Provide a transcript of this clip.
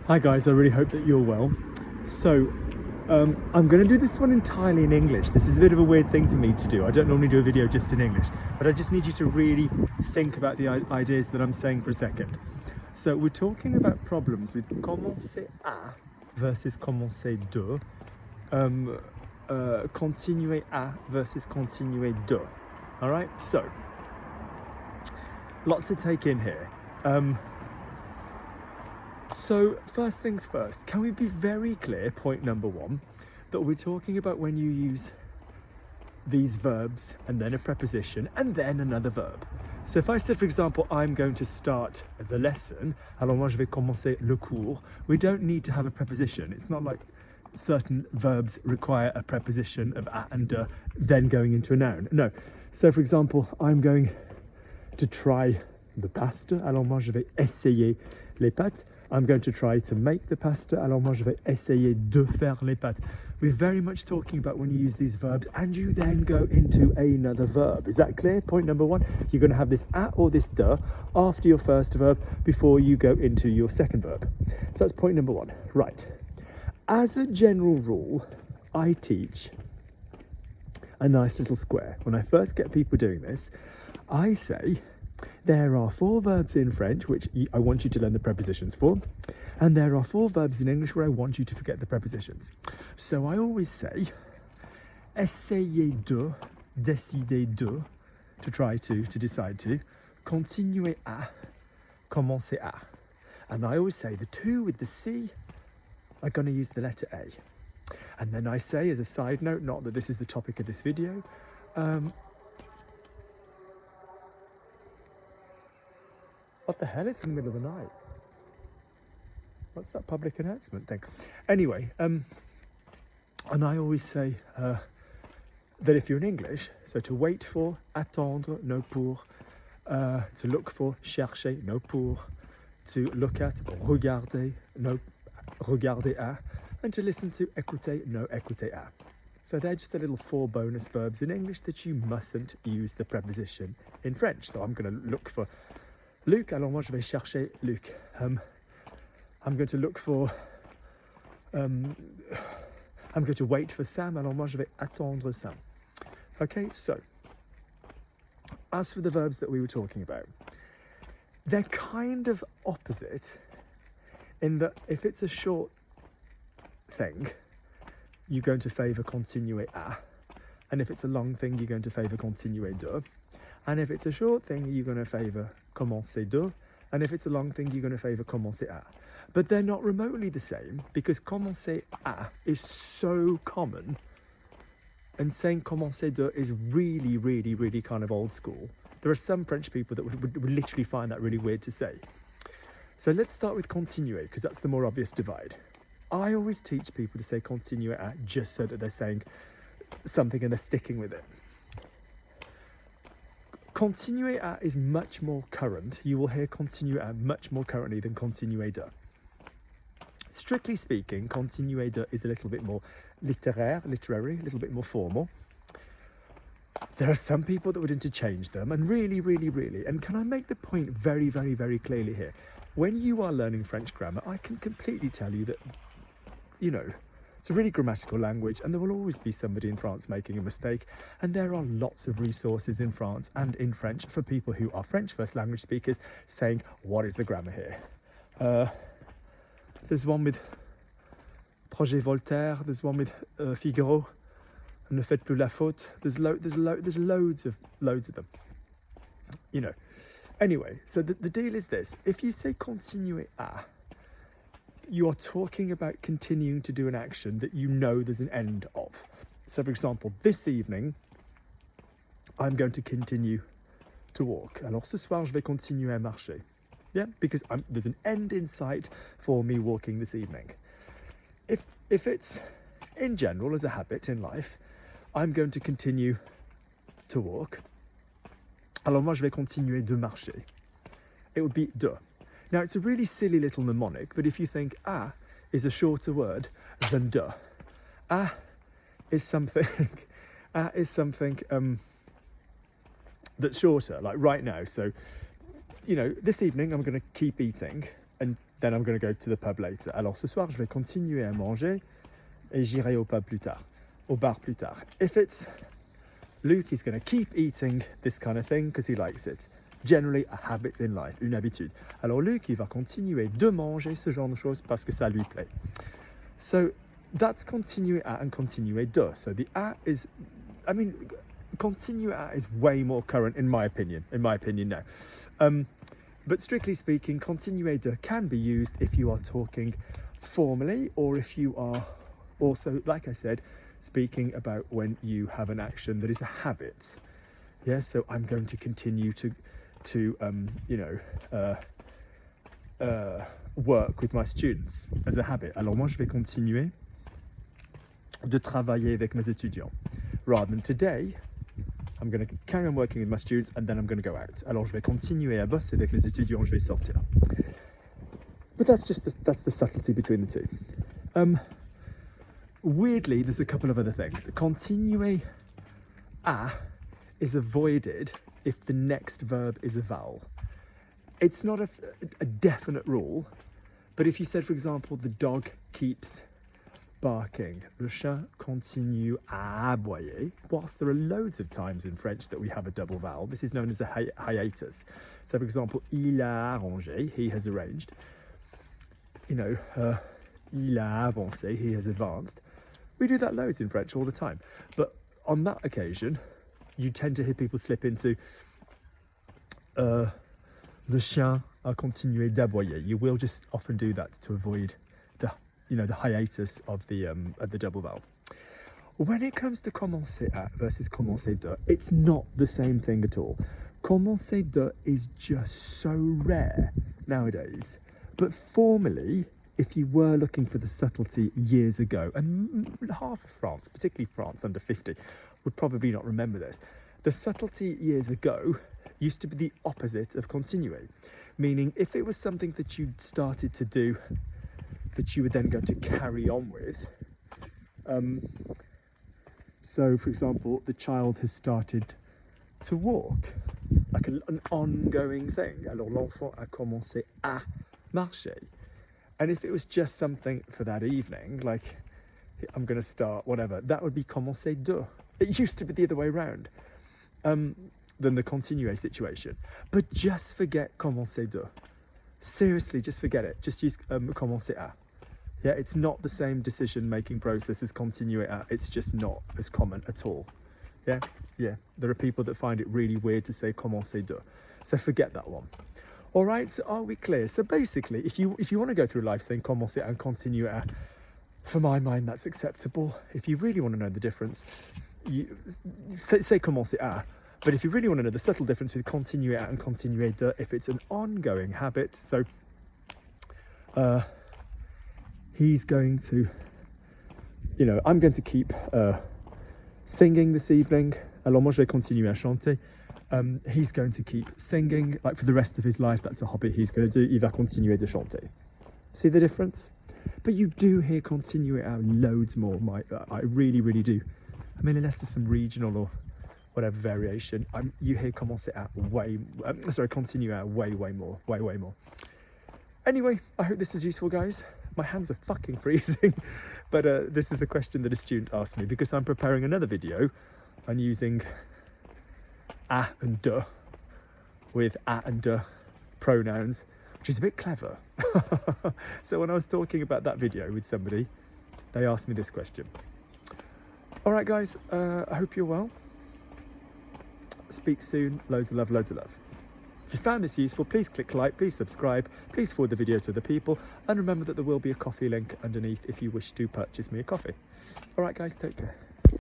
Hi guys, I really hope that you're well. So, I'm going to do this one entirely in English. This is a bit of a weird thing for me to do. I don't normally do a video just in English, but I just need you to really think about the ideas that I'm saying for a second. So we're talking about problems with commencer à versus commencer de, continuer à versus continuer de. All right, so lots to take in here. So first things first, can we be very clear, point number one, that we're talking about when you use these verbs and then a preposition and then another verb. So if I said, for example, I'm going to start the lesson, alors moi je vais commencer le cours, we don't need to have a preposition. It's not like certain verbs require a preposition of a and de, then going into a noun. No. So for example, I'm going to try the pasta, alors moi je vais essayer les pâtes. I'm going to try to make the pasta, alors moi je vais essayer de faire les pâtes. We're very much talking about when you use these verbs and you then go into another verb. Is that clear? Point number one, you're going to have this a or this de after your first verb before you go into your second verb. So that's point number one. Right. As a general rule, I teach a nice little square. When I first get people doing this, I say, there are 4 verbs in French which I want you to learn the prepositions for, and there are 4 verbs in English where I want you to forget the prepositions. So I always say, essayez de, décider de, to try to decide to, continuer à, commencer à. And I always say the 2 with the C are going to use the letter A. And then I say, as a side note, not that this is the topic of this video, what the hell? It's in the middle of the night. What's that public announcement thing? Anyway, and I always say that if you're in English, so to wait for, attendre, no pour, to look for, chercher, no pour, to look at, regarder, no, regarder à, and to listen to, écouter, no, écouter à. So they're just a little 4 bonus verbs in English that you mustn't use the preposition in French. So I'm going to look for Luc, alors moi je vais chercher Luc. I'm going to look for, I'm going to wait for Sam, alors moi je vais attendre Sam. Okay, so, as for the verbs that we were talking about, they're kind of opposite in that if it's a short thing, you're going to favour continuer à, and if it's a long thing, you're going to favour continuer de, and if it's a short thing, you're going to favour commencer de, and if it's a long thing, you're going to favour commencer à. But they're not remotely the same, because commencer à is so common, and saying commencer de is really, really, really kind of old school. There are some French people that would literally find that really weird to say. So let's start with continuer, because that's the more obvious divide. I always teach people to say continuer à just so that they're saying something and they're sticking with it. Continuer à is much more current. You will hear continuer à much more currently than continuer de. Strictly speaking, continuer de is a little bit more literary, a little bit more formal. There are some people that would interchange them, and really, really, really, and can I make the point very, very, very clearly here? When you are learning French grammar, I can completely tell you that, you know, it's a really grammatical language, and there will always be somebody in France making a mistake, and there are lots of resources in France and in French for people who are French first language speakers saying, what is the grammar here? There's one with Projet Voltaire, there's one with Figaro, Ne faites plus la faute. There's loads of them, you know. Anyway, so the deal is this: if you say continuer à, you are talking about continuing to do an action that you know there's an end of. So for example, this evening I'm going to continue to walk. Alors ce soir je vais continuer à marcher. Yeah, because there's an end in sight for me walking this evening. If it's in general as a habit in life, I'm going to continue to walk. Alors moi je vais continuer de marcher. It would be de. Now it's a really silly little mnemonic, but if you think a is a shorter word than de, a is something that's shorter, like right now. So, you know, this evening I'm going to keep eating, and then I'm going to go to the pub later. Alors ce soir, je vais continuer à manger et j'irai au pub plus tard, au bar plus tard. If it's Luke, he's going to keep eating this kind of thing because he likes it. Generally, a habit in life, une habitude. Alors Luke, il va continuer de manger ce genre de choses parce que ça lui plaît. So that's continuer à and continuer de. So the à is, I mean, continuer à is way more current in my opinion now. But strictly speaking, continuer de can be used if you are talking formally or if you are also, like I said, speaking about when you have an action that is a habit. Yeah, so I'm going to continue to work with my students as a habit. Alors moi, je vais continuer de travailler avec mes étudiants. Rather than today, I'm going to carry on working with my students and then I'm going to go out. Alors je vais continuer à bosser avec les étudiants, je vais sortir. But that's the subtlety between the two. Weirdly, there's a couple of other things. Continuer à is avoided if the next verb is a vowel. It's not a definite rule, but if you said, for example, the dog keeps barking, le chien continue à aboyer, whilst there are loads of times in French that we have a double vowel, this is known as a hiatus. So, for example, il a arrangé, he has arranged. You know, il a avancé, he has advanced. We do that loads in French all the time. But on that occasion, you tend to hear people slip into le chien a continué d'aboyer. You will just often do that to avoid the hiatus of the double vowel. When it comes to commencer à versus commencer de, it's not the same thing at all. Commencer de is just so rare nowadays. But formally, if you were looking for the subtlety years ago, and half of France, particularly France under 50, would probably not remember this. The subtlety years ago used to be the opposite of continuer, meaning if it was something that you'd started to do that you were then going to carry on with. So, for example, the child has started to walk, like an ongoing thing. Alors l'enfant a commencé à marcher. And if it was just something for that evening, like I'm going to start whatever, that would be commencer de. It used to be the other way around than the continuer situation. But just forget commencer de. Seriously, just forget it. Just use commencer à. Yeah, it's not the same decision-making process as continuer à. It's just not as common at all. Yeah. There are people that find it really weird to say commencer de. So forget that one. All right, so are we clear? So basically, if you want to go through life saying commencer and continuer à, for my mind, that's acceptable. If you really want to know the difference, you say commencer à. But if you really want to know the subtle difference with continuer à and continuer de, if it's an ongoing habit, so he's going to, I'm going to keep singing this evening. Alors moi je vais continuer à chanter. He's going to keep singing, like for the rest of his life. That's a hobby he's going to do. Il va continuer de chanter. See the difference? But you do hear continuer à loads more. I really, really do. I mean, unless there's some regional or whatever variation, you hear commencer à continuer à way more. Anyway, I hope this is useful, guys. My hands are fucking freezing, but this is a question that a student asked me because I'm preparing another video on using à and de with à and de pronouns, which is a bit clever. So when I was talking about that video with somebody, they asked me this question. All right, guys, I hope you're well. Speak soon. Loads of love, loads of love. If you found this useful, please click like, please subscribe, please forward the video to other people, and remember that there will be a coffee link underneath if you wish to purchase me a coffee. All right, guys, take care.